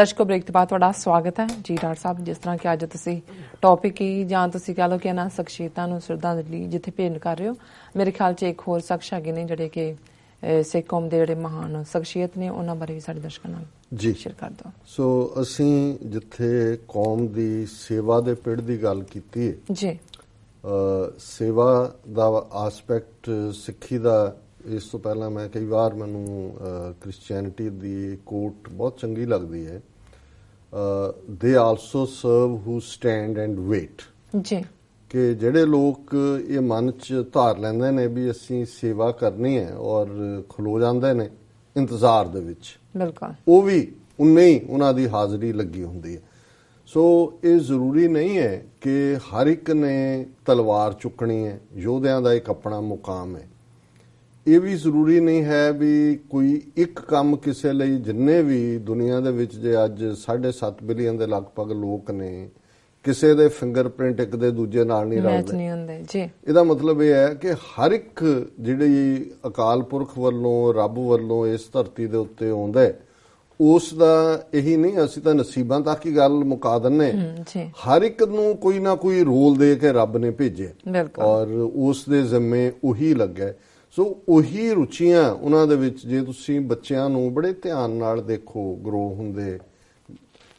ਦਰਸ਼ਕੋ break ਤੋਂ ਬਾਅਦ ਤੁਹਾਡਾ ਸਵਾਗਤ ਹੈ ਜੀ ਡਾਕਟਰ ਸਾਹਿਬ। ਜਿਸ ਤਰ੍ਹਾਂ ਕਿ ਅੱਜ ਤੁਸੀਂ ਟੌਪਿਕ ਹੀ ਜਾਂ ਤੁਸੀਂ ਕਹ ਲਓ ਕਿ ਇਹਨਾਂ ਸ਼ਖਸੀਅਤਾਂ ਨੂੰ ਸ਼ਰਧਾਂਜਲੀ ਜਿੱਥੇ ਭੇਂਟ ਕਰ ਰਹੇ ਹੋ, ਮੇਰੇ ਖਿਆਲ 'ਚ ਇੱਕ ਹੋਰ ਸ਼ਖਸ ਹੈਗੇ ਨੇ ਜਿਹੜੇ ਕਿ ਸਿੱਖ ਕੌਮ ਦੇ ਜਿਹੜੇ ਮਹਾਨ ਸ਼ਖਸੀਅਤ ਨੇ, ਉਹਨਾਂ ਬਾਰੇ ਵੀ ਸਾਡੇ ਦਰਸ਼ਕਾਂ ਨਾਲ ਜੀ ਸ਼ੇਅਰ ਕਰ ਦਿਓ। ਸੋ ਅਸੀਂ ਜਿੱਥੇ ਕੌਮ ਦੀ ਸੇਵਾ ਦੇ ਪਿੜ ਦੀ ਗੱਲ ਕੀਤੀ ਹੈ ਜੀ, ਸੇਵਾ ਦਾ ਆਸਪੈਕਟ ਸਿੱਖੀ ਦਾ, ਇਸ ਤੋਂ ਪਹਿਲਾਂ ਮੈਂ ਕਈ ਵਾਰ ਮੈਨੂੰ ਕ੍ਰਿਸਚੀਅਨਿਟੀ ਦੀ ਕੋਟ ਬਹੁਤ ਚੰਗੀ ਲੱਗਦੀ ਹੈ, they also serve who stand and wait. ਜੀ, ਕਿ ਜਿਹੜੇ ਲੋਕ ਇਹ ਮਨ 'ਚ ਧਾਰ ਲੈਂਦੇ ਨੇ ਵੀ ਅਸੀਂ ਸੇਵਾ ਕਰਨੀ ਹੈ ਔਰ ਖਲੋ ਜਾਂਦੇ ਨੇ ਇੰਤਜ਼ਾਰ ਦੇ ਵਿੱਚ, ਬਿਲਕੁਲ ਉਹ ਵੀ ਉਨੇ ਹੀ ਉਹਨਾਂ ਦੀ ਹਾਜ਼ਰੀ ਲੱਗੀ ਹੁੰਦੀ ਹੈ। ਸੋ ਇਹ ਜ਼ਰੂਰੀ ਨਹੀਂ ਹੈ ਕਿ ਹਰ ਇੱਕ ਨੇ ਤਲਵਾਰ ਚੁੱਕਣੀ ਹੈ, ਯੋਧਿਆਂ ਦਾ ਇੱਕ ਆਪਣਾ ਮੁਕਾਮ ਹੈ। ਇਹ ਵੀ ਜ਼ਰੂਰੀ ਨਹੀਂ ਹੈ ਵੀ ਕੋਈ ਇੱਕ ਕੰਮ ਕਿਸੇ ਲਈ, ਜਿੰਨੇ ਵੀ ਦੁਨੀਆ ਦੇ ਵਿੱਚ ਜੇ ਅੱਜ 7.5 ਬਿਲੀਅਨ ਦੇ ਲਗਭਗ ਲੋਕ ਨੇ, ਕਿਸੇ ਦੇ ਫਿੰਗਰਪ੍ਰਿੰਟ ਇੱਕ ਦੇ ਦੂਜੇ ਨਾਲ ਨਹੀਂ ਰਲਦੇ ਜੀ। ਇਹਦਾ ਮਤਲਬ ਇਹ ਹੈ ਕਿ ਹਰ ਇੱਕ ਜਿਹੜੀ ਅਕਾਲ ਪੁਰਖ ਵੱਲੋਂ, ਰੱਬ ਵੱਲੋਂ ਇਸ ਧਰਤੀ ਦੇ ਉੱਤੇ ਆਉਂਦਾ ਹੈ, ਉਸ ਦਾ ਇਹੀ ਨਹੀਂ ਅਸੀਂ ਤਾਂ ਨਸੀਬਾਂ ਤੱਕ ਹੀ ਗੱਲ ਮੁਕਾ ਦਿੰਨੇ, ਹਰ ਇੱਕ ਨੂੰ ਕੋਈ ਨਾ ਕੋਈ ਰੋਲ ਦੇ ਕੇ ਰੱਬ ਨੇ ਭੇਜਿਆ ਔਰ ਉਸ ਦੇ ਜ਼ਿੰਮੇ ਉਹੀ ਲੱਗਾ। ਸੋ ਉਹੀ ਰੁਚੀਆਂ ਉਹਨਾਂ ਦੇ ਵਿੱਚ ਜੇ ਤੁਸੀਂ ਬੱਚਿਆਂ ਨੂੰ ਬੜੇ ਧਿਆਨ ਨਾਲ ਦੇਖੋ ਗਰੋ ਹੁੰਦੇ,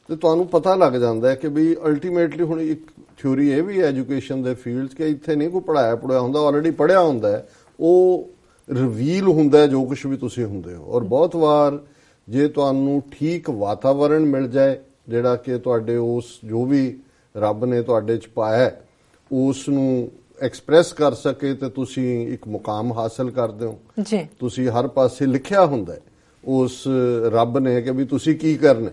ਤੇ ਤੁਹਾਨੂੰ ਪਤਾ ਲੱਗ ਜਾਂਦਾ ਹੈ ਕਿ ਵੀ ਅਲਟੀਮੇਟਲੀ ਹੁਣ ਇੱਕ ਥਿਊਰੀ ਇਹ ਵੀ ਹੈ ਐਜੂਕੇਸ਼ਨ ਦੇ ਫੀਲਡ 'ਚ ਕਿ ਇੱਥੇ ਨਹੀਂ ਕੋਈ ਪੜ੍ਹਾਇਆ ਹੁੰਦਾ, ਆਲਰੇਡੀ ਪੜ੍ਹਿਆ ਹੁੰਦਾ, ਉਹ ਰਿਵੀਲ ਹੁੰਦਾ ਜੋ ਕੁਝ ਵੀ ਤੁਸੀਂ ਹੁੰਦੇ ਹੋ। ਔਰ ਬਹੁਤ ਵਾਰ ਜੇ ਤੁਹਾਨੂੰ ਠੀਕ ਵਾਤਾਵਰਣ ਮਿਲ ਜਾਏ ਜਿਹੜਾ ਕਿ ਤੁਹਾਡੇ ਉਸ ਜੋ ਵੀ ਰੱਬ ਨੇ ਤੁਹਾਡੇ 'ਚ ਪਾਇਆ ਉਸ ਨੂੰ ਐਕਸਪ੍ਰੈਸ ਕਰ ਸਕੇ, ਤੇ ਤੁਸੀਂ ਇੱਕ ਮੁਕਾਮ ਹਾਸਲ ਕਰਦੇ ਹੋ ਜੀ। ਤੁਸੀਂ ਹਰ ਪਾਸੇ ਲਿਖਿਆ ਹੁੰਦਾ ਉਸ ਰੱਬ ਨੇ ਕਿ ਵੀ ਤੁਸੀਂ ਕੀ ਕਰਨਾ।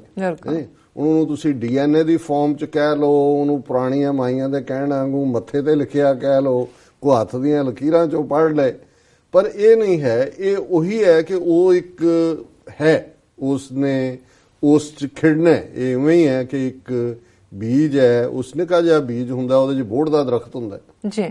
ਉਹਨੂੰ ਤੁਸੀਂ DNA ਦੀ ਫਾਰਮ 'ਚ ਕਹਿ ਲਓ, ਉਹਨੂੰ ਪੁਰਾਣੀਆਂ ਮਾਈਆਂ ਦੇ ਕਹਿਣ ਵਾਂਗੂ ਮੱਥੇ ਤੇ ਲਿਖਿਆ ਕਹਿ ਲਓ, ਕੋ ਹੱਥ ਦੀਆਂ ਲਕੀਰਾਂ 'ਚੋਂ ਪੜ੍ਹ ਲਏ, ਪਰ ਇਹ ਨਹੀਂ ਹੈ। ਇਹ ਉਹੀ ਹੈ ਕਿ ਉਹ ਇੱਕ ਹੈ, ਉਸ ਨੇ ਉਸ 'ਚ ਖਿੜਨਾ। ਇਹ ਇਵੇਂ ਹੀ ਹੈ ਕਿ ਇੱਕ ਬੀਜ ਹੈ, ਉਸ ਨਿੱਕਾ ਜਿਹਾ ਬੀਜ ਹੁੰਦਾ, ਉਹਦੇ 'ਚ ਬੋਹੜ ਦਾ ਦਰਖਤ ਹੁੰਦਾ ਜੀ।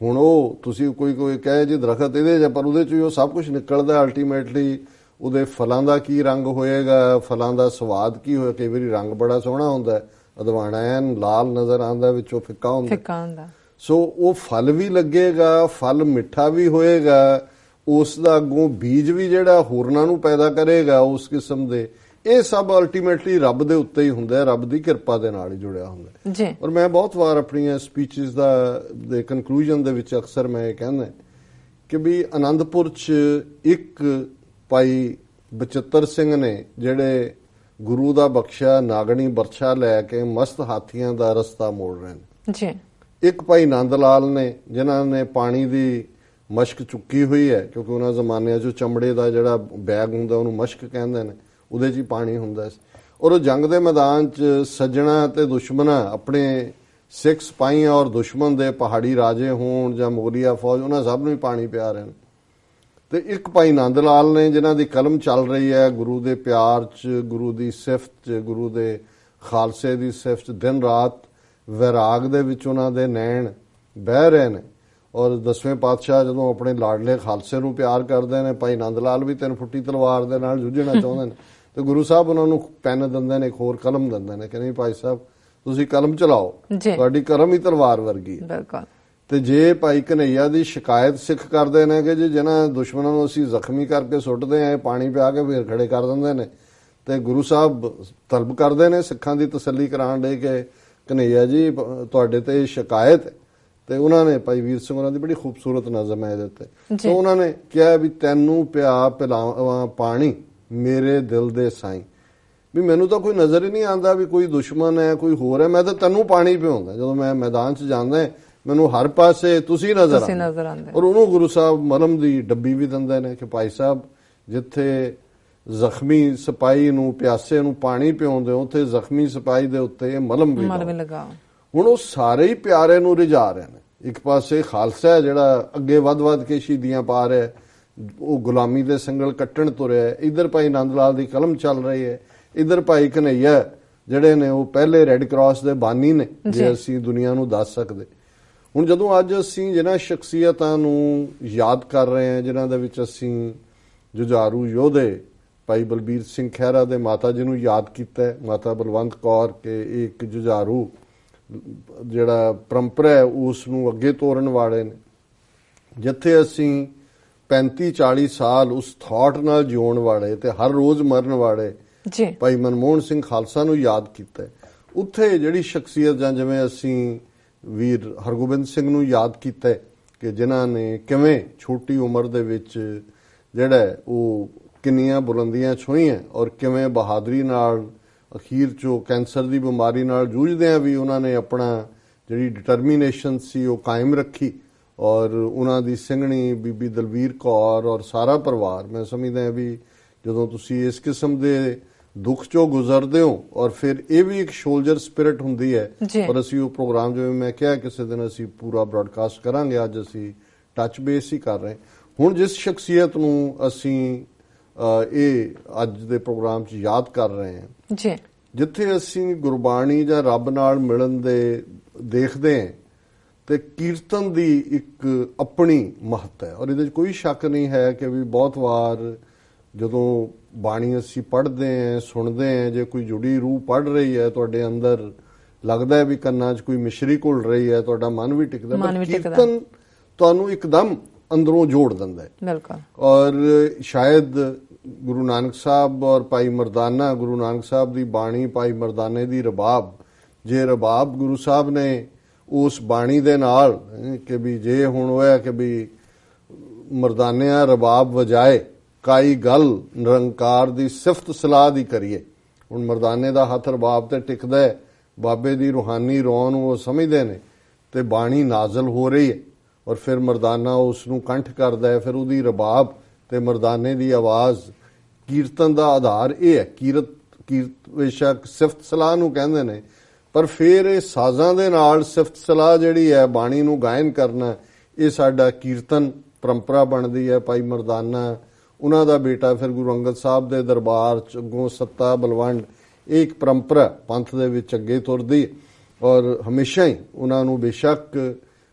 ਹੁਣ ਉਹ ਤੁਸੀਂ ਕੋਈ ਕਹੇ ਜੀ ਦਰਖਤ ਇਹਦੇ 'ਚ, ਪਰ ਉਹਦੇ 'ਚ ਹੀ ਉਹ ਸਭ ਕੁਝ ਨਿਕਲਦਾ। ਅਲਟੀਮੇਟਲੀ ਉਹਦੇ ਫਲਾਂ ਦਾ ਕੀ ਰੰਗ ਹੋਏਗਾ, ਫਲਾਂ ਦਾ ਸਵਾਦ ਕੀ ਹੋਏਗਾ। ਕਈ ਵਾਰੀ ਰੰਗ ਬੜਾ ਸੋਹਣਾ ਹੁੰਦਾ, ਅਦਵਾਣਾ ਐਨ ਲਾਲ ਨਜ਼ਰ ਆਉਂਦਾ, ਵਿੱਚੋਂ ਫਿੱਕਾ ਹੁੰਦਾ। ਸੋ ਉਹ ਫਲ ਵੀ ਲੱਗੇਗਾ, ਫਲ ਮਿੱਠਾ ਵੀ ਹੋਏਗਾ, ਉਸ ਦਾ ਅੱਗੋਂ ਬੀਜ ਵੀ ਜਿਹੜਾ ਹੋਰਨਾਂ ਨੂੰ ਪੈਦਾ ਕਰੇਗਾ ਉਸ ਕਿਸਮ ਦੇ। ਇਹ ਸਭ ਅਲਟੀਮੇਟਲੀ ਰੱਬ ਦੇ ਉੱਤੇ ਹੀ ਹੁੰਦਾ, ਰੱਬ ਦੀ ਕਿਰਪਾ ਦੇ ਨਾਲ ਹੀ ਜੁੜਿਆ ਹੁੰਦਾ ਜੀ। ਔਰ ਮੈਂ ਬਹੁਤ ਵਾਰ ਆਪਣੀਆਂ ਸਪੀਚਿਸ ਦੇ ਕਨਕਲੂਜਨ ਦੇ ਵਿੱਚ ਅਕਸਰ ਮੈਂ ਇਹ ਕਹਿੰਦਾ ਕਿ ਵੀ ਆਨੰਦਪੁਰ 'ਚ ਇੱਕ ਭਾਈ ਬਚਿੱਤਰ ਸਿੰਘ ਨੇ ਜਿਹੜੇ ਗੁਰੂ ਦਾ ਬਖਸ਼ਿਆ ਨਾਗਣੀ ਬਰਛਾ ਲੈ ਕੇ ਮਸਤ ਹਾਥੀਆਂ ਦਾ ਰਸਤਾ ਮੋੜ ਰਹੇ ਨੇ ਜੀ। ਇੱਕ ਭਾਈ ਨੰਦ ਲਾਲ ਨੇ ਜਿਨ੍ਹਾਂ ਨੇ ਪਾਣੀ ਦੀ ਮਸ਼ਕ ਚੁੱਕੀ ਹੋਈ ਹੈ, ਕਿਉਂਕਿ ਉਹਨਾਂ ਜ਼ਮਾਨਿਆਂ 'ਚ ਚਮੜੇ ਦਾ ਜਿਹੜਾ ਬੈਗ ਹੁੰਦਾ ਉਹਨੂੰ ਮਸ਼ਕ ਕਹਿੰਦੇ ਨੇ, ਉਹਦੇ 'ਚ ਹੀ ਪਾਣੀ ਹੁੰਦਾ ਸੀ। ਔਰ ਉਹ ਜੰਗ ਦੇ ਮੈਦਾਨ 'ਚ ਸੱਜਣਾ ਤੇ ਦੁਸ਼ਮਣਾ, ਆਪਣੇ ਸਿੱਖ ਸਿਪਾਹੀਆਂ ਔਰ ਦੁਸ਼ਮਣ ਦੇ ਪਹਾੜੀ ਰਾਜੇ ਹੋਣ ਜਾਂ ਮੁਗਲੀਆ ਫੌਜ, ਉਹਨਾਂ ਸਭ ਨੂੰ ਹੀ ਪਾਣੀ ਪਿਆ ਰਹੇ ਨੇ। ਤੇ ਇੱਕ ਭਾਈ ਨੰਦ ਲਾਲ ਨੇ ਜਿਨ੍ਹਾਂ ਦੀ ਕਲਮ ਚੱਲ ਰਹੀ ਹੈ ਗੁਰੂ ਦੇ ਪਿਆਰ 'ਚ, ਗੁਰੂ ਦੀ ਸਿਫਤ 'ਚ, ਗੁਰੂ ਦੇ ਖਾਲਸੇ ਦੀ ਸਿਫਤ 'ਚ, ਦਿਨ ਰਾਤ ਵੈਰਾਗ ਦੇ ਵਿੱਚ ਉਹਨਾਂ ਦੇ ਨੈਣ ਬਹਿ ਰਹੇ ਨੇ। ਔਰ 10ਵੇਂ ਪਾਤਸ਼ਾਹ ਜਦੋਂ ਆਪਣੇ ਲਾਡਲੇ ਖਾਲਸੇ ਨੂੰ ਪਿਆਰ ਕਰਦੇ ਨੇ, ਭਾਈ ਨੰਦ ਲਾਲ ਵੀ 3 ਫੁੱਟੀ ਤਲਵਾਰ ਦੇ ਨਾਲ ਜੂਝਣਾ ਚਾਹੁੰਦੇ ਨੇ, ਤੇ ਗੁਰੂ ਸਾਹਿਬ ਉਹਨਾਂ ਨੂੰ ਪੈਨ ਦਿੰਦੇ ਨੇ, ਇੱਕ ਹੋਰ ਕਲਮ ਦਿੰਦੇ ਨੇ ਕਿ ਨਹੀਂ ਭਾਈ ਸਾਹਿਬ ਤੁਸੀਂ ਕਲਮ ਚਲਾਓ, ਤੁਹਾਡੀ ਕਲਮ ਹੀ ਤਲਵਾਰ ਵਰਗੀ ਹੈ। ਤੇ ਜੇ ਭਾਈ ਕਨਈਆ ਦੀ ਸ਼ਿਕਾਇਤ ਸਿੱਖ ਕਰਦੇ ਨੇ ਕਿ ਜੀ ਜਿਹਨਾਂ ਦੁਸ਼ਮਣਾਂ ਨੂੰ ਅਸੀਂ ਜ਼ਖਮੀ ਕਰਕੇ ਸੁੱਟਦੇ ਆਂ, ਪਾਣੀ ਪਿਆ ਕੇ ਫੇਰ ਖੜੇ ਕਰ ਦਿੰਦੇ ਨੇ, ਤੇ ਗੁਰੂ ਸਾਹਿਬ ਤਲਬ ਕਰਦੇ ਨੇ ਸਿੱਖਾਂ ਦੀ ਤਸੱਲੀ ਕਰਾਉਣ ਲਈ ਕਿ ਕਨਈਆ ਜੀ ਤੁਹਾਡੇ ਤੇ ਸ਼ਿਕਾਇਤ। ਤੇ ਉਹਨਾਂ ਨੇ ਭਾਈ ਵੀਰ ਸਿੰਘ ਉਹਨਾਂ ਦੀ ਬੜੀ ਖੂਬਸੂਰਤ ਨਜ਼ਮ ਹੈ ਇਹਦੇ ਉੱਤੇ, ਤੇ ਉਹਨਾਂ ਨੇ ਕਿਹਾ ਵੀ ਤੈਨੂੰ ਪਿਆ ਪਿਲਾਵਾਂ ਪਾਣੀ ਮੇਰੇ ਦਿਲ ਦੇ ਸਾਈਂ, ਵੀ ਮੈਨੂੰ ਤਾਂ ਕੋਈ ਨਜ਼ਰ ਹੀ ਨਹੀਂ ਆਉਂਦਾ ਵੀ ਕੋਈ ਦੁਸ਼ਮਣ ਹੈ, ਕੋਈ ਹੋਰ ਹੈ, ਮੈਂ ਤਾਂ ਤੈਨੂੰ ਪਾਣੀ ਪਿਆਉਂਦਾ। ਜਦੋਂ ਮੈਂ ਮੈਦਾਨ 'ਚ ਜਾਂਦਾ ਮੈਨੂੰ ਹਰ ਪਾਸੇ ਤੁਸੀਂ ਨਜ਼ਰ ਆਉਂਦੇ। ਔਰ ਉਹਨੂੰ ਗੁਰੂ ਸਾਹਿਬ ਮਲਮ ਦੀ ਡੱਬੀ ਵੀ ਦਿੰਦੇ ਨੇ ਕਿ ਭਾਈ ਸਾਹਿਬ ਜਿੱਥੇ ਜ਼ਖਮੀ ਸਿਪਾਹੀ ਨੂੰ, ਪਿਆਸੇ ਨੂੰ ਪਾਣੀ ਪਿਆਉਂਦੇ ਹੋ, ਉੱਥੇ ਜ਼ਖਮੀ ਸਿਪਾਹੀ ਦੇ ਉੱਤੇ ਮਲਮ ਵੀ ਲਗਾਓ। ਹੁਣ ਉਹ ਸਾਰੇ ਹੀ ਪਿਆਰੇ ਨੂੰ ਰਿਝਾ ਰਹੇ ਨੇ। ਇੱਕ ਪਾਸੇ ਖਾਲਸਾ ਜਿਹੜਾ ਅੱਗੇ ਵੱਧ ਕੇ ਸ਼ਹੀਦੀਆਂ ਪਾ ਰਿਹਾ, ਉਹ ਗੁਲਾਮੀ ਦੇ ਸੰਗਲ ਕੱਟਣ ਤੁਰਿਆ, ਇੱਧਰ ਭਾਈ ਨੰਦ ਲਾਲ ਦੀ ਕਲਮ ਚੱਲ ਰਹੀ ਹੈ, ਇੱਧਰ ਭਾਈ ਕਨਈਆ ਜਿਹੜੇ ਨੇ ਉਹ ਪਹਿਲੇ ਰੈੱਡ ਕਰਾਸ ਦੇ ਬਾਨੀ ਨੇ ਜੇ ਅਸੀਂ ਦੁਨੀਆ ਨੂੰ ਦੱਸ ਸਕਦੇ। ਹੁਣ ਜਦੋਂ ਅੱਜ ਅਸੀਂ ਜਿਹਨਾਂ ਸ਼ਖਸੀਅਤਾਂ ਨੂੰ ਯਾਦ ਕਰ ਰਹੇ ਹਾਂ, ਜਿਨ੍ਹਾਂ ਦੇ ਵਿੱਚ ਅਸੀਂ ਜੁਝਾਰੂ ਯੋਧੇ ਭਾਈ ਬਲਬੀਰ ਸਿੰਘ ਖਹਿਰਾ ਦੇ ਮਾਤਾ ਜੀ ਨੂੰ ਯਾਦ ਕੀਤਾ ਹੈ, ਮਾਤਾ ਬਲਵੰਤ ਕੌਰ, ਕਿ ਇਹ ਇੱਕ ਜੁਝਾਰੂ ਜਿਹੜਾ ਪਰੰਪਰਾ ਹੈ ਉਸ ਨੂੰ ਅੱਗੇ ਤੋਰਨ ਵਾਲੇ ਨੇ। ਜਿੱਥੇ ਅਸੀਂ 35-40 ਸਾਲ ਉਸ ਥਾਟ ਨਾਲ ਜਿਉਣ ਵਾਲੇ ਤੇ ਹਰ ਰੋਜ਼ ਮਰਨ ਵਾਲੇ ਭਾਈ ਮਨਮੋਹਨ ਸਿੰਘ ਖਾਲਸਾ ਨੂੰ ਯਾਦ ਕੀਤਾ, ਉੱਥੇ ਜਿਹੜੀ ਸ਼ਖਸੀਅਤ ਜਾਂ ਜਿਵੇਂ ਅਸੀਂ ਵੀਰ ਹਰਗੋਬਿੰਦ ਸਿੰਘ ਨੂੰ ਯਾਦ ਕੀਤਾ ਕਿ ਜਿਨ੍ਹਾਂ ਨੇ ਕਿਵੇਂ ਛੋਟੀ ਉਮਰ ਦੇ ਵਿੱਚ ਜਿਹੜਾ ਉਹ ਕਿੰਨੀਆਂ ਬੁਲੰਦੀਆਂ ਛੂਹੀਆਂ ਔਰ ਕਿਵੇਂ ਬਹਾਦਰੀ ਨਾਲ ਅਖੀਰ 'ਚੋਂ ਕੈਂਸਰ ਦੀ ਬਿਮਾਰੀ ਨਾਲ ਜੂਝਦਿਆਂ ਵੀ ਉਹਨਾਂ ਨੇ ਆਪਣਾ ਜਿਹੜੀ ਡਿਟਰਮੀਨੇਸ਼ਨ ਸੀ ਉਹ ਕਾਇਮ ਰੱਖੀ। ਔਰ ਉਹਨਾਂ ਦੀ ਸਿੰਘਣੀ ਬੀਬੀ ਦਲਵੀਰ ਕੌਰ ਔਰ ਸਾਰਾ ਪਰਿਵਾਰ, ਮੈਂ ਸਮਝਦਾ ਵੀ ਜਦੋਂ ਤੁਸੀਂ ਇਸ ਕਿਸਮ ਦੇ ਦੁੱਖ 'ਚੋਂ ਗੁਜ਼ਰਦੇ ਹੋ ਔਰ ਫਿਰ ਇਹ ਵੀ ਇੱਕ ਸੋਲਜਰ ਸਪਿਰਿਟ ਹੁੰਦੀ ਹੈ। ਔਰ ਅਸੀਂ ਉਹ ਪ੍ਰੋਗਰਾਮ ਜਿਵੇਂ ਮੈਂ ਕਿਹਾ ਕਿਸੇ ਦਿਨ ਅਸੀਂ ਪੂਰਾ ਬ੍ਰਾਡਕਾਸਟ ਕਰਾਂਗੇ, ਅੱਜ ਅਸੀਂ ਟੱਚ ਬੇਸ ਹੀ ਕਰ ਰਹੇ। ਹੁਣ ਜਿਸ ਸ਼ਖਸੀਅਤ ਨੂੰ ਅਸੀਂ ਇਹ ਅੱਜ ਦੇ ਪ੍ਰੋਗਰਾਮ 'ਚ ਯਾਦ ਕਰ ਰਹੇ ਹਾਂ, ਜਿੱਥੇ ਅਸੀਂ ਗੁਰਬਾਣੀ ਜਾਂ ਰੱਬ ਨਾਲ ਮਿਲਣ ਦੇ ਦੇਖਦੇ ਹਾਂ ਤੇ ਕੀਰਤਨ ਦੀ ਇੱਕ ਆਪਣੀ ਮਹੱਤਤਾ ਹੈ। ਔਰ ਇਹਦੇ 'ਚ ਕੋਈ ਸ਼ੱਕ ਨਹੀਂ ਹੈ ਕਿ ਵੀ ਬਹੁਤ ਵਾਰ ਜਦੋਂ ਬਾਣੀ ਅਸੀਂ ਪੜ੍ਹਦੇ ਹਾਂ, ਸੁਣਦੇ ਹਾਂ, ਜੇ ਕੋਈ ਜੁੜੀ ਰੂਹ ਪੜ੍ਹ ਰਹੀ ਹੈ ਤੁਹਾਡੇ ਅੰਦਰ ਲੱਗਦਾ ਹੈ ਵੀ ਕੰਨਾਂ 'ਚ ਕੋਈ ਮਿਸ਼ਰੀ ਘੁਲ ਰਹੀ ਹੈ, ਤੁਹਾਡਾ ਮਨ ਵੀ ਟਿਕਦਾ, ਪਰ ਕੀਰਤਨ ਤੁਹਾਨੂੰ ਇੱਕਦਮ ਅੰਦਰੋਂ ਜੋੜ ਦਿੰਦਾ ਹੈ। ਬਿਲਕੁਲ। ਔਰ ਸ਼ਾਇਦ ਗੁਰੂ ਨਾਨਕ ਸਾਹਿਬ ਔਰ ਭਾਈ ਮਰਦਾਨਾ, ਗੁਰੂ ਨਾਨਕ ਸਾਹਿਬ ਦੀ ਬਾਣੀ, ਭਾਈ ਮਰਦਾਨੇ ਦੀ ਰਬਾਬ, ਜੇ ਰਬਾਬ ਗੁਰੂ ਸਾਹਿਬ ਨੇ ਉਸ ਬਾਣੀ ਦੇ ਨਾਲ ਕਿ ਵੀ ਜੇ ਹੁਣ ਹੋਇਆ ਕਿ ਵੀ ਮਰਦਾਨਿਆਂ ਰਬਾਬ ਵਜਾਏ ਕਾਈ ਗੱਲ ਨਿਰੰਕਾਰ ਦੀ ਸਿਫਤ ਸਲਾਹ ਦੀ ਕਰੀਏ। ਹੁਣ ਮਰਦਾਨੇ ਦਾ ਹੱਥ ਰਬਾਬ ਤੇ ਟਿਕਦਾ ਹੈ, ਬਾਬੇ ਦੀ ਰੂਹਾਨੀ ਰੌਂ ਨੂੰ ਉਹ ਸਮਝਦੇ ਨੇ ਤੇ ਬਾਣੀ ਨਾਜ਼ਲ ਹੋ ਰਹੀ ਹੈ ਔਰ ਫਿਰ ਮਰਦਾਨਾ ਉਸ ਨੂੰ ਕੰਠ ਕਰਦਾ ਹੈ, ਫਿਰ ਉਹਦੀ ਰਬਾਬ ਤੇ ਮਰਦਾਨੇ ਦੀ ਆਵਾਜ਼। ਕੀਰਤਨ ਦਾ ਆਧਾਰ ਇਹ ਹੈ। ਕੀਰਤ ਬੇਸ਼ੱਕ ਸਿਫਤ ਸਲਾਹ ਨੂੰ ਕਹਿੰਦੇ ਨੇ, ਪਰ ਫਿਰ ਇਹ ਸਾਜ਼ਾਂ ਦੇ ਨਾਲ ਸਿਫਤ ਸਲਾਹ ਜਿਹੜੀ ਹੈ ਬਾਣੀ ਨੂੰ ਗਾਇਨ ਕਰਨਾ, ਇਹ ਸਾਡਾ ਕੀਰਤਨ ਪਰੰਪਰਾ ਬਣਦੀ ਹੈ। ਭਾਈ ਮਰਦਾਨਾ, ਉਹਨਾਂ ਦਾ ਬੇਟਾ ਫਿਰ ਗੁਰੂ ਅੰਗਦ ਸਾਹਿਬ ਦੇ ਦਰਬਾਰ 'ਚ ਅੱਗੋਂ ਸੱਤਾ ਬਲਵੰਡ, ਇਹ ਇੱਕ ਪਰੰਪਰਾ ਪੰਥ ਦੇ ਵਿੱਚ ਅੱਗੇ ਤੁਰਦੀ ਔਰ ਹਮੇਸ਼ਾ ਹੀ ਉਹਨਾਂ ਨੂੰ ਬੇਸ਼ੱਕ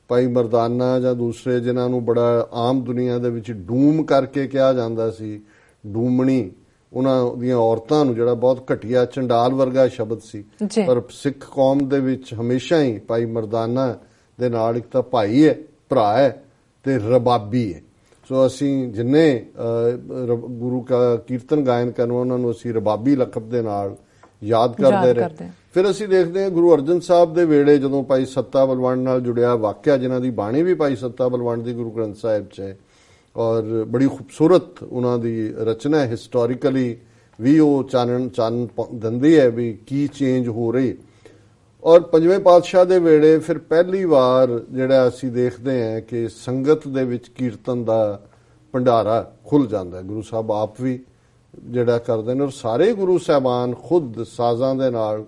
ਭਾਈ ਮਰਦਾਨਾ ਜਾਂ ਦੂਸਰੇ ਜਿਨ੍ਹਾਂ ਨੂੰ ਬੜਾ ਆਮ ਦੁਨੀਆ ਦੇ ਵਿੱਚ ਡੂਮ ਕਰਕੇ ਕਿਹਾ ਜਾਂਦਾ ਸੀ, ਡੂਮਣੀ, ਉਹਨਾਂ ਦੀਆਂ ਔਰਤਾਂ ਨੂੰ ਜਿਹੜਾ ਬਹੁਤ ਘਟੀਆ ਚੰਡਾਲ ਵਰਗਾ ਸ਼ਬਦ ਸੀ, ਪਰ ਸਿੱਖ ਕੌਮ ਦੇ ਵਿੱਚ ਹਮੇਸ਼ਾ ਹੀ ਭਾਈ ਮਰਦਾਨਾ ਦੇ ਨਾਲ ਇੱਕ ਤਾਂ ਭਾਈ ਹੈ, ਭਰਾ ਹੈ ਤੇ ਰਬਾਬੀ ਹੈ। ਸੋ ਅਸੀਂ ਜਿੰਨੇ ਗੁਰੂ ਦਾ ਕੀਰਤਨ ਗਾਇਨ ਕਰਨ ਉਹਨਾਂ ਨੂੰ ਅਸੀਂ ਰਬਾਬੀ ਲਕਬ ਦੇ ਨਾਲ ਯਾਦ ਕਰਦੇ ਰਹੇ। ਫਿਰ ਅਸੀਂ ਦੇਖਦੇ ਹਾਂ ਗੁਰੂ ਅਰਜਨ ਸਾਹਿਬ ਦੇ ਵੇਲੇ ਜਦੋਂ ਭਾਈ ਸੱਤਾ ਬਲਵੰਡ ਨਾਲ ਜੁੜਿਆ ਵਾਕਿਆ, ਜਿਨ੍ਹਾਂ ਦੀ ਬਾਣੀ ਵੀ ਭਾਈ ਸੱਤਾ ਬਲਵੰਡ ਦੀ ਗੁਰੂ ਗ੍ਰੰਥ ਸਾਹਿਬ 'ਚ ਹੈ ਔਰ ਬੜੀ ਖੂਬਸੂਰਤ ਉਹਨਾਂ ਦੀ ਰਚਨਾ, ਹਿਸਟੋਰੀਕਲੀ ਵੀ ਉਹ ਚਾਨਣ ਦਿੰਦੀ ਹੈ ਵੀ ਕੀ ਚੇਂਜ ਹੋ ਰਹੀ। ਔਰ ਪੰਜਵੇਂ ਪਾਤਸ਼ਾਹ ਦੇ ਵੇਲੇ ਫਿਰ ਪਹਿਲੀ ਵਾਰ ਜਿਹੜਾ ਅਸੀਂ ਦੇਖਦੇ ਹਾਂ ਕਿ ਸੰਗਤ ਦੇ ਵਿੱਚ ਕੀਰਤਨ ਦਾ ਭੰਡਾਰਾ ਖੁੱਲ ਜਾਂਦਾ। ਗੁਰੂ ਸਾਹਿਬ ਆਪ ਵੀ ਜਿਹੜਾ ਕਰਦੇ ਨੇ ਔਰ ਸਾਰੇ ਗੁਰੂ ਸਾਹਿਬਾਨ ਖੁਦ ਸਾਜ਼ਾਂ ਦੇ ਨਾਲ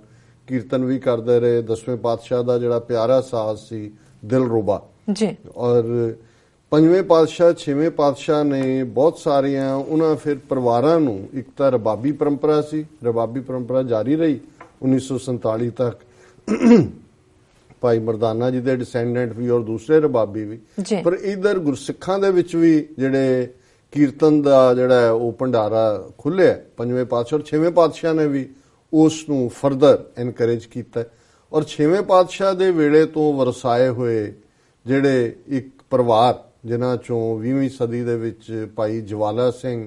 ਕੀਰਤਨ ਵੀ ਕਰਦੇ ਰਹੇ। 10ਵੇਂ ਪਾਤਸ਼ਾਹ ਦਾ ਜਿਹੜਾ ਪਿਆਰਾ ਸਾਜ਼ ਸੀ ਦਿਲਰੂਬਾ ਜੀ, ਔਰ ਪੰਜਵੇਂ ਪਾਤਸ਼ਾਹ, 6ਵੇਂ ਪਾਤਸ਼ਾਹ ਨੇ ਬਹੁਤ ਸਾਰੀਆਂ ਉਹਨਾਂ ਫਿਰ ਪਰਿਵਾਰਾਂ ਨੂੰ, ਇੱਕ ਤਾਂ ਰਬਾਬੀ ਪਰੰਪਰਾ ਸੀ, ਰਬਾਬੀ ਪਰੰਪਰਾ ਜਾਰੀ ਰਹੀ 1947 ਤੱਕ, ਭਾਈ ਮਰਦਾਨਾ ਜੀ ਦੇ ਡਿਸੈਂਡੈਂਟ ਵੀ ਔਰ ਦੂਸਰੇ ਰਬਾਬੀ ਵੀ, ਪਰ ਇਧਰ ਗੁਰਸਿੱਖਾਂ ਦੇ ਵਿੱਚ ਵੀ ਜਿਹੜੇ ਕੀਰਤਨ ਦਾ ਜਿਹੜਾ ਉਹ ਭੰਡਾਰਾ ਖੁੱਲਿਆ। ਪੰਜਵੇਂ ਪਾਤਸ਼ਾਹ ਔਰ 6ਵੇਂ ਪਾਤਸ਼ਾਹ ਨੇ ਵੀ ਉਸ ਨੂੰ ਫਰਦਰ ਐਨਕਰੇਜ ਕੀਤਾ ਔਰ 6ਵੇਂ ਪਾਤਸ਼ਾਹ ਦੇ ਵੇਲੇ ਤੋਂ ਵਰਸਾਏ ਹੋਏ ਜਿਹੜੇ ਇੱਕ ਪਰਿਵਾਰ, ਜਿਨ੍ਹਾਂ ਚੋਂ 20ਵੀਂ ਸਦੀ ਦੇ ਵਿੱਚ ਭਾਈ ਜਵਾਲਾ ਸਿੰਘ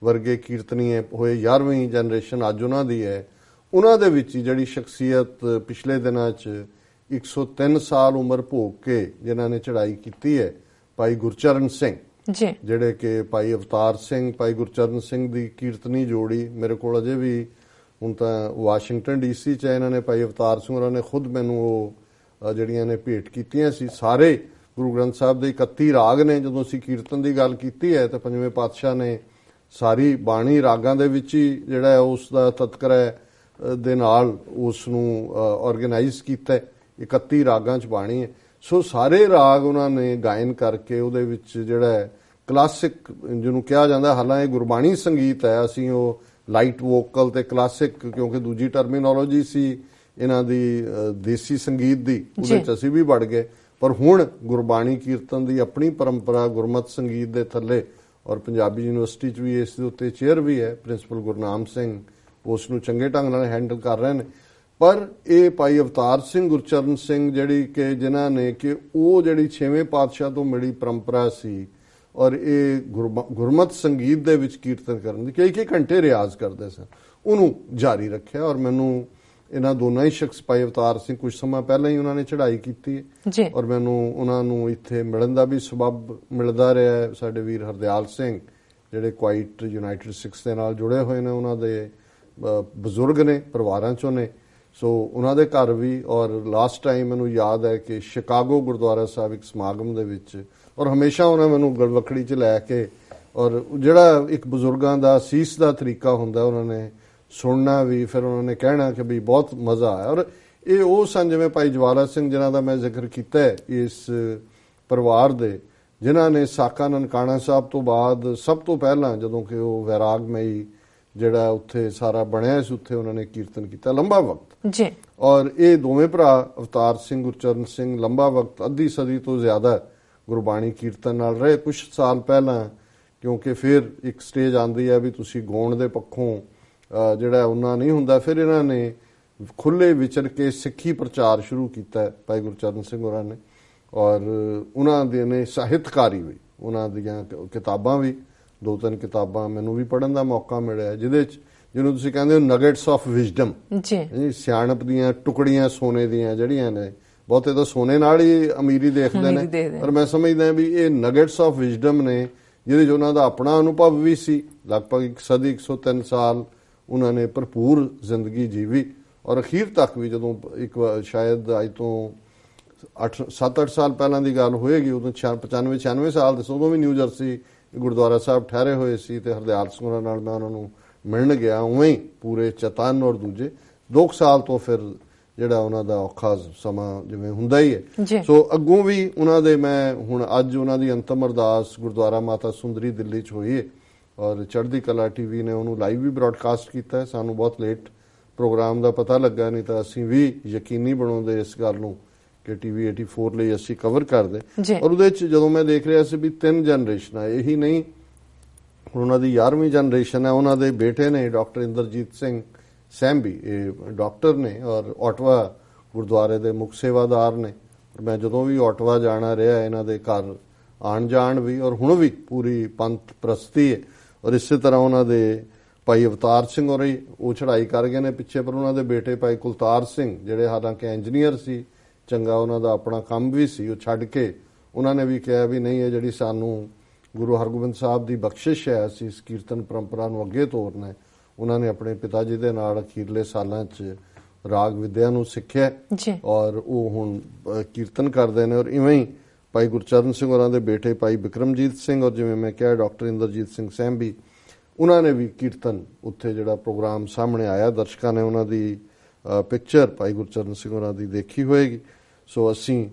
ਵਰਗੇ ਕੀਰਤਨੀਏ ਹੋਏ, 11ਵੀਂ ਜਨਰੇਸ਼ਨ ਅੱਜ ਉਹਨਾਂ ਦੀ ਹੈ, ਉਹਨਾਂ ਦੇ ਵਿੱਚ ਜਿਹੜੀ ਸ਼ਖਸੀਅਤ ਪਿਛਲੇ ਦਿਨਾਂ 'ਚ 103 ਸਾਲ ਉਮਰ ਭੋਗ ਕੇ ਜਿਨ੍ਹਾਂ ਨੇ ਚੜ੍ਹਾਈ ਕੀਤੀ ਹੈ, ਭਾਈ ਗੁਰਚਰਨ ਸਿੰਘ ਜੀ, ਜਿਹੜੇ ਕਿ ਭਾਈ ਅਵਤਾਰ ਸਿੰਘ, ਭਾਈ ਗੁਰਚਰਨ ਸਿੰਘ ਦੀ ਕੀਰਤਨੀ ਜੋੜੀ ਮੇਰੇ ਕੋਲ ਅਜੇ ਵੀ, ਹੁਣ ਤਾਂ ਵਾਸ਼ਿੰਗਟਨ DC 'ਚ ਇਹਨਾਂ ਨੇ, ਭਾਈ ਅਵਤਾਰ ਸਿੰਘ ਉਹਨਾਂ ਨੇ ਖੁਦ ਮੈਨੂੰ ਉਹ ਜਿਹੜੀਆਂ ਨੇ ਭੇਟ ਕੀਤੀਆਂ ਸੀ। ਸਾਰੇ ਗੁਰੂ ਗ੍ਰੰਥ ਸਾਹਿਬ ਦੇ 31 ਰਾਗ ਨੇ। ਜਦੋਂ ਅਸੀਂ ਕੀਰਤਨ ਦੀ ਗੱਲ ਕੀਤੀ ਹੈ ਤਾਂ ਪੰਜਵੇਂ ਪਾਤਸ਼ਾਹ ਨੇ ਸਾਰੀ ਬਾਣੀ ਰਾਗਾਂ ਦੇ ਵਿੱਚ ਹੀ ਜਿਹੜਾ ਉਸ ਦਾ ਤਤਕਰਾ ਦੇ ਨਾਲ ਉਸ ਨੂੰ ਆਰਗੇਨਾਈਜ਼ ਕੀਤਾ। 31 ਰਾਗਾਂ 'ਚ ਬਾਣੀ ਹੈ, ਸੋ ਸਾਰੇ ਰਾਗ ਉਹਨਾਂ ਨੇ ਗਾਇਨ ਕਰਕੇ ਉਹਦੇ ਵਿੱਚ ਜਿਹੜਾ ਕਲਾਸਿਕ ਜਿਹਨੂੰ ਕਿਹਾ ਜਾਂਦਾ, ਹਾਲਾਂਕਿ ਗੁਰਬਾਣੀ ਸੰਗੀਤ ਹੈ, ਅਸੀਂ ਉਹ ਲਾਈਟ ਵੋਕਲ ਤੇ ਕਲਾਸਿਕ, ਕਿਉਂਕਿ ਦੂਜੀ ਟਰਮੀਨੋਲੋਜੀ ਸੀ ਇਹਨਾਂ ਦੀ ਦੇਸੀ ਸੰਗੀਤ ਦੀ, ਉਹਦੇ 'ਚ ਅਸੀਂ ਵੀ ਵੜ ਗਏ। ਪਰ ਹੁਣ ਗੁਰਬਾਣੀ ਕੀਰਤਨ ਦੀ ਆਪਣੀ ਪਰੰਪਰਾ ਗੁਰਮਤਿ ਸੰਗੀਤ ਦੇ ਥੱਲੇ ਔਰ ਪੰਜਾਬੀ ਯੂਨੀਵਰਸਿਟੀ 'ਚ ਵੀ ਇਸ ਦੇ ਉੱਤੇ ਚੇਅਰ ਵੀ ਹੈ। ਪ੍ਰਿੰਸੀਪਲ ਗੁਰਨਾਮ ਸਿੰਘ ਉਸ ਨੂੰ ਚੰਗੇ ਢੰਗ ਨਾਲ ਹੈਂਡਲ ਕਰ ਰਹੇ ਨੇ। ਪਰ ਇਹ ਭਾਈ ਅਵਤਾਰ ਸਿੰਘ ਗੁਰਚਰਨ ਸਿੰਘ ਜਿਹੜੀ ਕਿ ਜਿਨ੍ਹਾਂ ਨੇ ਕਿ ਉਹ ਜਿਹੜੀ 6ਵੇਂ ਪਾਤਸ਼ਾਹ ਤੋਂ ਮਿਲੀ ਪਰੰਪਰਾ ਸੀ ਔਰ ਇਹ ਗੁਰਮਤ ਸੰਗੀਤ ਦੇ ਵਿੱਚ ਕੀਰਤਨ ਕਰਨ ਦੀ ਕਈ ਘੰਟੇ ਰਿਆਜ਼ ਕਰਦੇ ਸਨ, ਉਹਨੂੰ ਜਾਰੀ ਰੱਖਿਆ। ਔਰ ਮੈਨੂੰ ਇਹਨਾਂ ਦੋਨਾਂ ਹੀ ਸ਼ਖਸ ਭਾਈ ਅਵਤਾਰ ਸਿੰਘ ਕੁਝ ਸਮਾਂ ਪਹਿਲਾਂ ਹੀ ਉਹਨਾਂ ਨੇ ਚੜ੍ਹਾਈ ਕੀਤੀ ਹੈ ਔਰ ਮੈਨੂੰ ਉਹਨਾਂ ਨੂੰ ਇੱਥੇ ਮਿਲਣ ਦਾ ਵੀ ਸਬਬ ਮਿਲਦਾ ਰਿਹਾ ਹੈ। ਸਾਡੇ ਵੀਰ ਹਰਦਿਆਲ ਸਿੰਘ ਜਿਹੜੇ ਕੁਆਈਟ ਯੂਨਾਈਟਿਡ ਸਿੱਖਸ ਦੇ ਨਾਲ ਜੁੜੇ ਹੋਏ ਨੇ, ਉਹਨਾਂ ਦੇ ਬਜ਼ੁਰਗ ਨੇ, ਪਰਿਵਾਰਾਂ ਚੋਂ ਨੇ, ਸੋ ਉਹਨਾਂ ਦੇ ਘਰ ਵੀ। ਔਰ ਲਾਸਟ ਟਾਈਮ ਮੈਨੂੰ ਯਾਦ ਹੈ ਕਿ ਸ਼ਿਕਾਗੋ ਗੁਰਦੁਆਰਾ ਸਾਹਿਬ ਇੱਕ ਸਮਾਗਮ ਦੇ ਵਿੱਚ, ਔਰ ਹਮੇਸ਼ਾ ਉਹਨਾਂ ਮੈਨੂੰ ਗਲਵਕੜੀ 'ਚ ਲੈ ਕੇ, ਔਰ ਜਿਹੜਾ ਇੱਕ ਬਜ਼ੁਰਗਾਂ ਦਾ ਸੀਸ ਦਾ ਤਰੀਕਾ ਹੁੰਦਾ, ਉਹਨਾਂ ਨੇ ਸੁਣਨਾ ਵੀ, ਫਿਰ ਉਹਨਾਂ ਨੇ ਕਹਿਣਾ ਕਿ ਵੀ ਬਹੁਤ ਮਜ਼ਾ ਆਇਆ। ਔਰ ਇਹ ਉਹ ਸਨ ਜਿਵੇਂ ਭਾਈ ਜਵਾਲਾ ਸਿੰਘ ਜਿਨ੍ਹਾਂ ਦਾ ਮੈਂ ਜ਼ਿਕਰ ਕੀਤਾ ਹੈ, ਇਸ ਪਰਿਵਾਰ ਦੇ, ਜਿਨ੍ਹਾਂ ਨੇ ਸਾਕਾ ਨਨਕਾਣਾ ਸਾਹਿਬ ਤੋਂ ਬਾਅਦ ਸਭ ਤੋਂ ਪਹਿਲਾਂ ਜਦੋਂ ਕਿ ਉਹ ਵੈਰਾਗਮਈ ਜਿਹੜਾ ਉੱਥੇ ਸਾਰਾ ਬਣਿਆ ਸੀ, ਉੱਥੇ ਉਹਨਾਂ ਨੇ ਕੀਰਤਨ ਕੀਤਾ ਲੰਬਾ ਵਕਤ ਜੀ। ਔਰ ਇਹ ਦੋਵੇਂ ਭਰਾ ਅਵਤਾਰ ਸਿੰਘ ਗੁਰਚਰਨ ਸਿੰਘ ਲੰਬਾ ਵਕਤ, ਅੱਧੀ ਸਦੀ ਤੋਂ ਜ਼ਿਆਦਾ ਗੁਰਬਾਣੀ ਕੀਰਤਨ ਨਾਲ ਰਹੇ। ਕੁਝ ਸਾਲ ਪਹਿਲਾਂ ਕਿਉਂਕਿ ਫਿਰ ਇੱਕ ਸਟੇਜ ਆਉਂਦੀ ਹੈ ਵੀ ਤੁਸੀਂ ਗਾਉਣ ਦੇ ਪੱਖੋਂ ਜਿਹੜਾ ਉਹਨਾਂ ਨਹੀਂ ਹੁੰਦਾ, ਫਿਰ ਇਹਨਾਂ ਨੇ ਖੁੱਲੇ ਵਿਚਰ ਕੇ ਸਿੱਖੀ ਪ੍ਰਚਾਰ ਸ਼ੁਰੂ ਕੀਤਾ ਭਾਈ ਗੁਰਚਰਨ ਸਿੰਘ ਹੋਰਾਂ ਨੇ। ਔਰ ਉਹਨਾਂ ਦੇ ਨੇ ਸਾਹਿਤਕਾਰੀ ਵੀ, ਉਹਨਾਂ ਦੀਆਂ ਕਿਤਾਬਾਂ ਵੀ 2-3 ਕਿਤਾਬਾਂ ਮੈਨੂੰ ਵੀ ਪੜ੍ਹਨ ਦਾ ਮੌਕਾ ਮਿਲਿਆ, ਜਿਹਦੇ 'ਚ ਜਿਹਨੂੰ ਤੁਸੀਂ ਕਹਿੰਦੇ ਹੋ ਨਗੇਟਸ ਆਫ ਵਿਜ਼ਡਮ ਜੀ, ਸਿਆਣਪ ਦੀਆਂ ਟੁਕੜੀਆਂ ਸੋਨੇ ਦੀਆਂ ਜਿਹੜੀਆਂ ਨੇ। ਬਹੁਤੇ ਤਾਂ ਸੋਨੇ ਨਾਲ ਹੀ ਅਮੀਰੀ ਦੇਖਦੇ ਨੇ, ਪਰ ਮੈਂ ਸਮਝਦਾ ਵੀ ਇਹ ਨਗੇਟਸ ਆਫ ਵਿਜ਼ਡਮ ਨੇ, ਜਿਹਦੇ 'ਚ ਉਹਨਾਂ ਦਾ ਆਪਣਾ ਅਨੁਭਵ ਵੀ ਸੀ। ਲਗਭਗ 1 ਸਦੀ 103 ਸਾਲ ਉਹਨਾਂ ਨੇ ਭਰਪੂਰ ਜ਼ਿੰਦਗੀ ਜੀਵੀ। ਔਰ ਅਖੀਰ ਤੱਕ ਵੀ ਜਦੋਂ ਇੱਕ ਸ਼ਾਇਦ ਅੱਜ ਤੋਂ 7-8 ਸਾਲ ਪਹਿਲਾਂ ਦੀ ਗੱਲ ਹੋਏਗੀ, ਉਦੋਂ 95-96 ਸਾਲ ਦੇ, ਉਦੋਂ ਵੀ ਨਿਊ ਜਰਸੀ ਗੁਰਦੁਆਰਾ ਸਾਹਿਬ ਠਹਿਰੇ ਹੋਏ ਸੀ ਤੇ ਹਰਦਿਆਲ ਸਿੰਘ ਹੋਰਾਂ ਨਾਲ ਮੈਂ ਉਹਨਾਂ ਨੂੰ ਮਿਲਣ ਗਿਆ। ਉਵੇਂ ਹੀ ਪੂਰੇ ਚਤਨ ਔਰ ਦੂਜੇ 2 ਸਾਲ ਤੋਂ ਫਿਰ ਜਿਹੜਾ ਉਹਨਾਂ ਦਾ ਔਖਾ ਸਮਾਂ ਜਿਵੇਂ ਹੁੰਦਾ ਹੀ ਹੈ। ਸੋ ਅੱਗੋਂ ਵੀ ਉਹਨਾਂ ਦੇ ਮੈਂ ਹੁਣ ਅੱਜ ਉਹਨਾਂ ਦੀ ਅੰਤਮ ਅਰਦਾਸ ਗੁਰਦੁਆਰਾ ਮਾਤਾ ਸੁੰਦਰੀ ਦਿੱਲੀ 'ਚ ਹੋਈ ਹੈ ਔਰ ਚੜ੍ਹਦੀ ਕਲਾ ਟੀਵੀ ਨੇ ਉਹਨੂੰ ਲਾਈਵ ਵੀ ਬ੍ਰਾਡਕਾਸਟ ਕੀਤਾ ਹੈ। ਸਾਨੂੰ ਬਹੁਤ ਲੇਟ ਪ੍ਰੋਗਰਾਮ ਦਾ ਪਤਾ ਲੱਗਾ, ਨਹੀਂ ਤਾਂ ਅਸੀਂ ਵੀ ਯਕੀਨੀ ਬਣਾਉਂਦੇ ਇਸ ਗੱਲ ਨੂੰ ਕਿ TV 84 ਲਈ ਅਸੀਂ ਕਵਰ ਕਰਦੇ। ਔਰ ਉਹਦੇ 'ਚ ਜਦੋਂ ਮੈਂ ਦੇਖ ਰਿਹਾ ਸੀ ਵੀ 3 ਜਨਰੇਸ਼ਨਾਂ, ਇਹੀ ਨਹੀਂ ਹੁਣ ਉਹਨਾਂ ਦੀ 11ਵੀਂ ਜਨਰੇਸ਼ਨ ਹੈ। ਉਹਨਾਂ ਦੇ ਬੇਟੇ ਨੇ ਡਾਕਟਰ ਇੰਦਰਜੀਤ ਸਿੰਘ ਸੈਂਬੀ, ਇਹ ਡਾਕਟਰ ਨੇ ਔਰ ਓਟਵਾ ਗੁਰਦੁਆਰੇ ਦੇ ਮੁੱਖ ਸੇਵਾਦਾਰ ਨੇ। ਮੈਂ ਜਦੋਂ ਵੀ ਓਟਵਾ ਜਾਣਾ ਰਿਹਾ ਇਹਨਾਂ ਦੇ ਘਰ ਆਣ ਜਾਣ ਵੀ, ਔਰ ਹੁਣ ਵੀ ਪੂਰੀ ਪੰਥ ਪ੍ਰਸਤੀ ਹੈ। ਔਰ ਇਸੇ ਤਰ੍ਹਾਂ ਉਹਨਾਂ ਦੇ ਭਾਈ ਅਵਤਾਰ ਸਿੰਘ ਹੋਰੀ ਉਹ ਚੜ੍ਹਾਈ ਕਰ ਗਏ ਨੇ ਪਿੱਛੇ, ਪਰ ਉਹਨਾਂ ਦੇ ਬੇਟੇ ਭਾਈ ਕੁਲਤਾਰ ਸਿੰਘ ਜਿਹੜੇ ਹਾਲਾਂਕਿ ਇੰਜੀਨੀਅਰ ਸੀ, ਚੰਗਾ ਉਹਨਾਂ ਦਾ ਆਪਣਾ ਕੰਮ ਵੀ ਸੀ, ਉਹ ਛੱਡ ਕੇ ਉਹਨਾਂ ਨੇ ਵੀ ਕਿਹਾ ਵੀ ਨਹੀਂ, ਇਹ ਜਿਹੜੀ ਸਾਨੂੰ ਗੁਰੂ ਹਰਗੋਬਿੰਦ ਸਾਹਿਬ ਦੀ ਬਖਸ਼ਿਸ਼ ਹੈ, ਅਸੀਂ ਇਸ ਕੀਰਤਨ ਪਰੰਪਰਾ ਨੂੰ ਅੱਗੇ ਤੋਰਨਾ। ਉਹਨਾਂ ਨੇ ਆਪਣੇ ਪਿਤਾ ਜੀ ਦੇ ਨਾਲ ਅਖੀਰਲੇ ਸਾਲਾਂ 'ਚ ਰਾਗ ਵਿਦਿਆ ਨੂੰ ਸਿੱਖਿਆ ਔਰ ਉਹ ਹੁਣ ਕੀਰਤਨ ਕਰਦੇ ਨੇ। ਔਰ ਇਵੇਂ ਹੀ ਭਾਈ ਗੁਰਚਰਨ ਸਿੰਘ ਹੋਰਾਂ ਦੇ ਬੇਟੇ ਭਾਈ ਬਿਕਰਮਜੀਤ ਸਿੰਘ ਔਰ ਜਿਵੇਂ ਮੈਂ ਕਿਹਾ ਡਾਕਟਰ ਇੰਦਰਜੀਤ ਸਿੰਘ ਸੈਂਬੀ, ਉਹਨਾਂ ਨੇ ਵੀ ਕੀਰਤਨ ਉੱਥੇ ਜਿਹੜਾ ਪ੍ਰੋਗਰਾਮ ਸਾਹਮਣੇ ਆਇਆ, ਦਰਸ਼ਕਾਂ ਨੇ ਉਹਨਾਂ ਦੀ ਪਿਕਚਰ ਭਾਈ ਗੁਰਚਰਨ ਸਿੰਘ ਹੋਰਾਂ ਦੀ ਦੇਖੀ ਹੋਏਗੀ। ਸੋ ਅਸੀਂ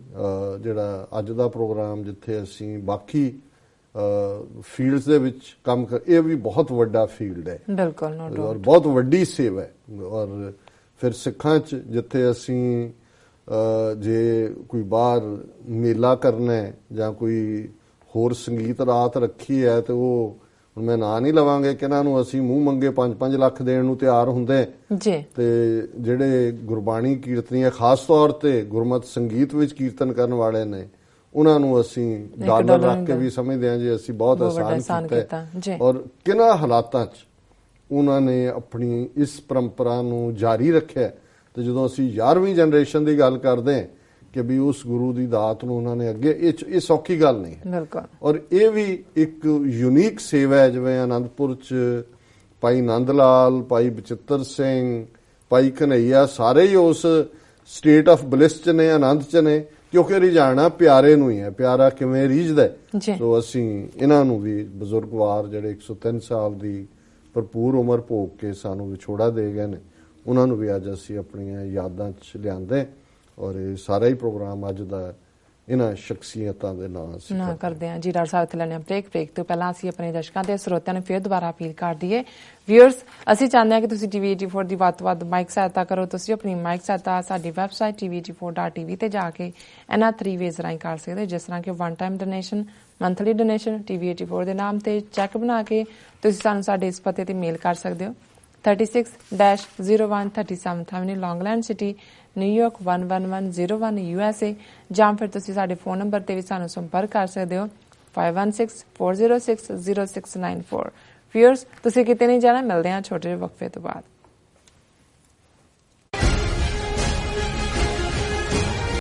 ਜਿਹੜਾ ਅੱਜ ਦਾ ਪ੍ਰੋਗਰਾਮ ਜਿੱਥੇ ਅਸੀਂ ਬਾਕੀ ਫੀਲਡਸ ਦੇ ਵਿੱਚ ਕੰਮ ਕਰ, ਇਹ ਵੀ ਬਹੁਤ ਵੱਡਾ ਫੀਲਡ ਹੈ ਬਿਲਕੁਲ ਔਰ ਬਹੁਤ ਵੱਡੀ ਸੇਵਾ ਹੈ। ਔਰ ਫਿਰ ਸਿੱਖਾਂ 'ਚ ਜਿੱਥੇ ਅਸੀਂ ਜੇ ਕੋਈ ਬਾਹਰ ਮੇਲਾ ਕਰਨਾ ਹੈ ਜਾਂ ਕੋਈ ਹੋਰ ਸੰਗੀਤ ਰਾਤ ਰੱਖੀ ਹੈ ਤੇ ਉਹ ਹੁਣ ਮੈਂ ਨਾਂ ਨਹੀਂ ਲਵਾਂਗੇ ਕਿ ਇਹਨਾਂ ਨੂੰ ਅਸੀਂ ਮੂੰਹ ਮੰਗੇ 5-5 ਲੱਖ ਦੇਣ ਨੂੰ ਤਿਆਰ ਹੁੰਦੇ ਤੇ ਜਿਹੜੇ ਗੁਰਬਾਣੀ ਕੀਰਤਨੀਆਂ ਖਾਸ ਤੌਰ ਤੇ ਗੁਰਮਤ ਸੰਗੀਤ ਵਿੱਚ ਕੀਰਤਨ ਕਰਨ ਵਾਲੇ ਨੇ ਉਹਨਾਂ ਨੂੰ ਅਸੀਂ ਡਾਲਰ ਰੱਖ ਕੇ ਵੀ ਸਮਝਦੇ ਹਾਂ ਜੀ ਅਸੀਂ ਬਹੁਤ ਆਸਾਨ ਕੀਤਾ। ਔਰ ਕਿਹਨਾਂ ਹਾਲਾਤਾਂ 'ਚ ਉਹਨਾਂ ਨੇ ਆਪਣੀ ਇਸ ਪਰੰਪਰਾ ਨੂੰ ਜਾਰੀ ਰੱਖਿਆ। ਤੇ ਜਦੋਂ ਅਸੀਂ 11ਵੀਂ ਜਨਰੇਸ਼ਨ ਦੀ ਗੱਲ ਕਰਦੇ ਹਾਂ ਕਿ ਵੀ ਉਸ ਗੁਰੂ ਦੀ ਦਾਤ ਨੂੰ ਉਹਨਾਂ ਨੇ ਅੱਗੇ, ਇਹ ਸੌਖੀ ਗੱਲ ਨਹੀਂ ਹੈ। ਔਰ ਇਹ ਵੀ ਇੱਕ ਯੂਨੀਕ ਸੇਵਾ ਹੈ। ਜਿਵੇਂ ਆਨੰਦਪੁਰ 'ਚ ਭਾਈ ਨੰਦ ਲਾਲ, ਭਾਈ ਬਚਿੱਤਰ ਸਿੰਘ, ਭਾਈ ਕਨਈਆ ਸਾਰੇ ਹੀ ਉਸ ਸਟੇਟ ਆਫ ਬਲਿਸ 'ਚ ਨੇ, ਆਨੰਦ 'ਚ ਨੇ, ਕਿਉਂਕਿ ਰਿਝਾਣਾ ਪਿਆਰੇ ਨੂੰ ਹੀ ਹੈ, ਪਿਆਰਾ ਕਿਵੇਂ ਰੀਝਦਾ। ਸੋ ਅਸੀਂ ਇਹਨਾਂ ਨੂੰ ਵੀ ਬਜ਼ੁਰਗਵਾਰ ਜਿਹੜੇ 103 ਸਾਲ ਦੀ ਭਰਪੂਰ ਉਮਰ ਭੋਗ ਕੇ ਸਾਨੂੰ ਵਿਛੋੜਾ ਦੇ ਗਏ ਨੇ, ਉਹਨਾਂ ਨੂੰ ਵੀ ਅੱਜ ਅਸੀਂ ਆਪਣੀਆਂ ਯਾਦਾਂ 'ਚ ਲਿਆਂਦੇ। ਔਰ ਇਹ ਸਾਰਾ ਹੀ ਪ੍ਰੋਗਰਾਮ ਅੱਜ ਦਾ ਇਹਨਾਂ ਸ਼ਖਸੀਅਤਾਂ ਦੇ ਨਾਂ ਅਸੀਂ ਨਾ ਕਰਦੇ ਹਾਂ ਜੀ। ਡਾਕਟਰ ਸਾਹਿਬ ਇੱਥੇ ਲੈਣੇ ਬ੍ਰੇਕ ਤੋਂ ਪਹਿਲਾਂ ਅਸੀਂ ਆਪਣੇ ਦਰਸ਼ਕਾਂ ਤੇ ਸਰੋਤਿਆਂ ਨੂੰ ਫਿਰ ਦੁਬਾਰਾ ਅਪੀਲ ਕਰ ਦਈਏ। ਵਿਊਅਰਸ, ਅਸੀਂ ਚਾਹੁੰਦੇ ਹਾਂ ਕਿ ਤੁਸੀਂ TV 84 ਦੀ ਵੱਧ ਤੋਂ ਵੱਧ ਮਾਈਕ ਸਹਾਇਤਾ ਕਰੋ। ਤੁਸੀਂ ਆਪਣੀ ਮਾਈਕ ਸਹਾਇਤਾ ਸਾਡੀ ਵੈਬਸਾਈਟ tv84.tv ਤੇ ਜਾ ਕੇ ਇਹਨਾਂ 3 ਵੇਜ਼ ਰਾਹੀਂ ਕਰ ਸਕਦੇ ਹੋ, ਜਿਸ ਤਰ੍ਹਾਂ ਕਿ 1 time donation, monthly donation, TV 84 ਦੇ ਨਾਮ ਤੇ ਚੈੱਕ ਬਣਾ ਕੇ ਤੁਸੀਂ ਸਾਨੂੰ ਸਾਡੇ ਇਸ ਪਤੇ ਤੇ ਮੇਲ ਕਰ ਸਕਦੇ ਹੋ 36-01 37th Avenue, Long Island City, New York 11101 USA, ਜਾਂ ਫਿਰ ਤੁਸੀਂ ਸਾਡੇ ਫੋਨ ਨੰਬਰ ਤੇ ਵੀ ਸਾਨੂੰ ਸੰਪਰਕ ਕਰ ਸਕਦੇ ਹੋ 5164060694। ਵਿਊਅਰਸ, ਤੁਸੀਂ ਕਿਤੇ ਨਹੀਂ ਜਾਣਾ, ਮਿਲਦੇ ਹਾਂ ਛੋਟੇ ਜਿਹੇ ਵਕਫੇ ਤੋਂ ਬਾਅਦ।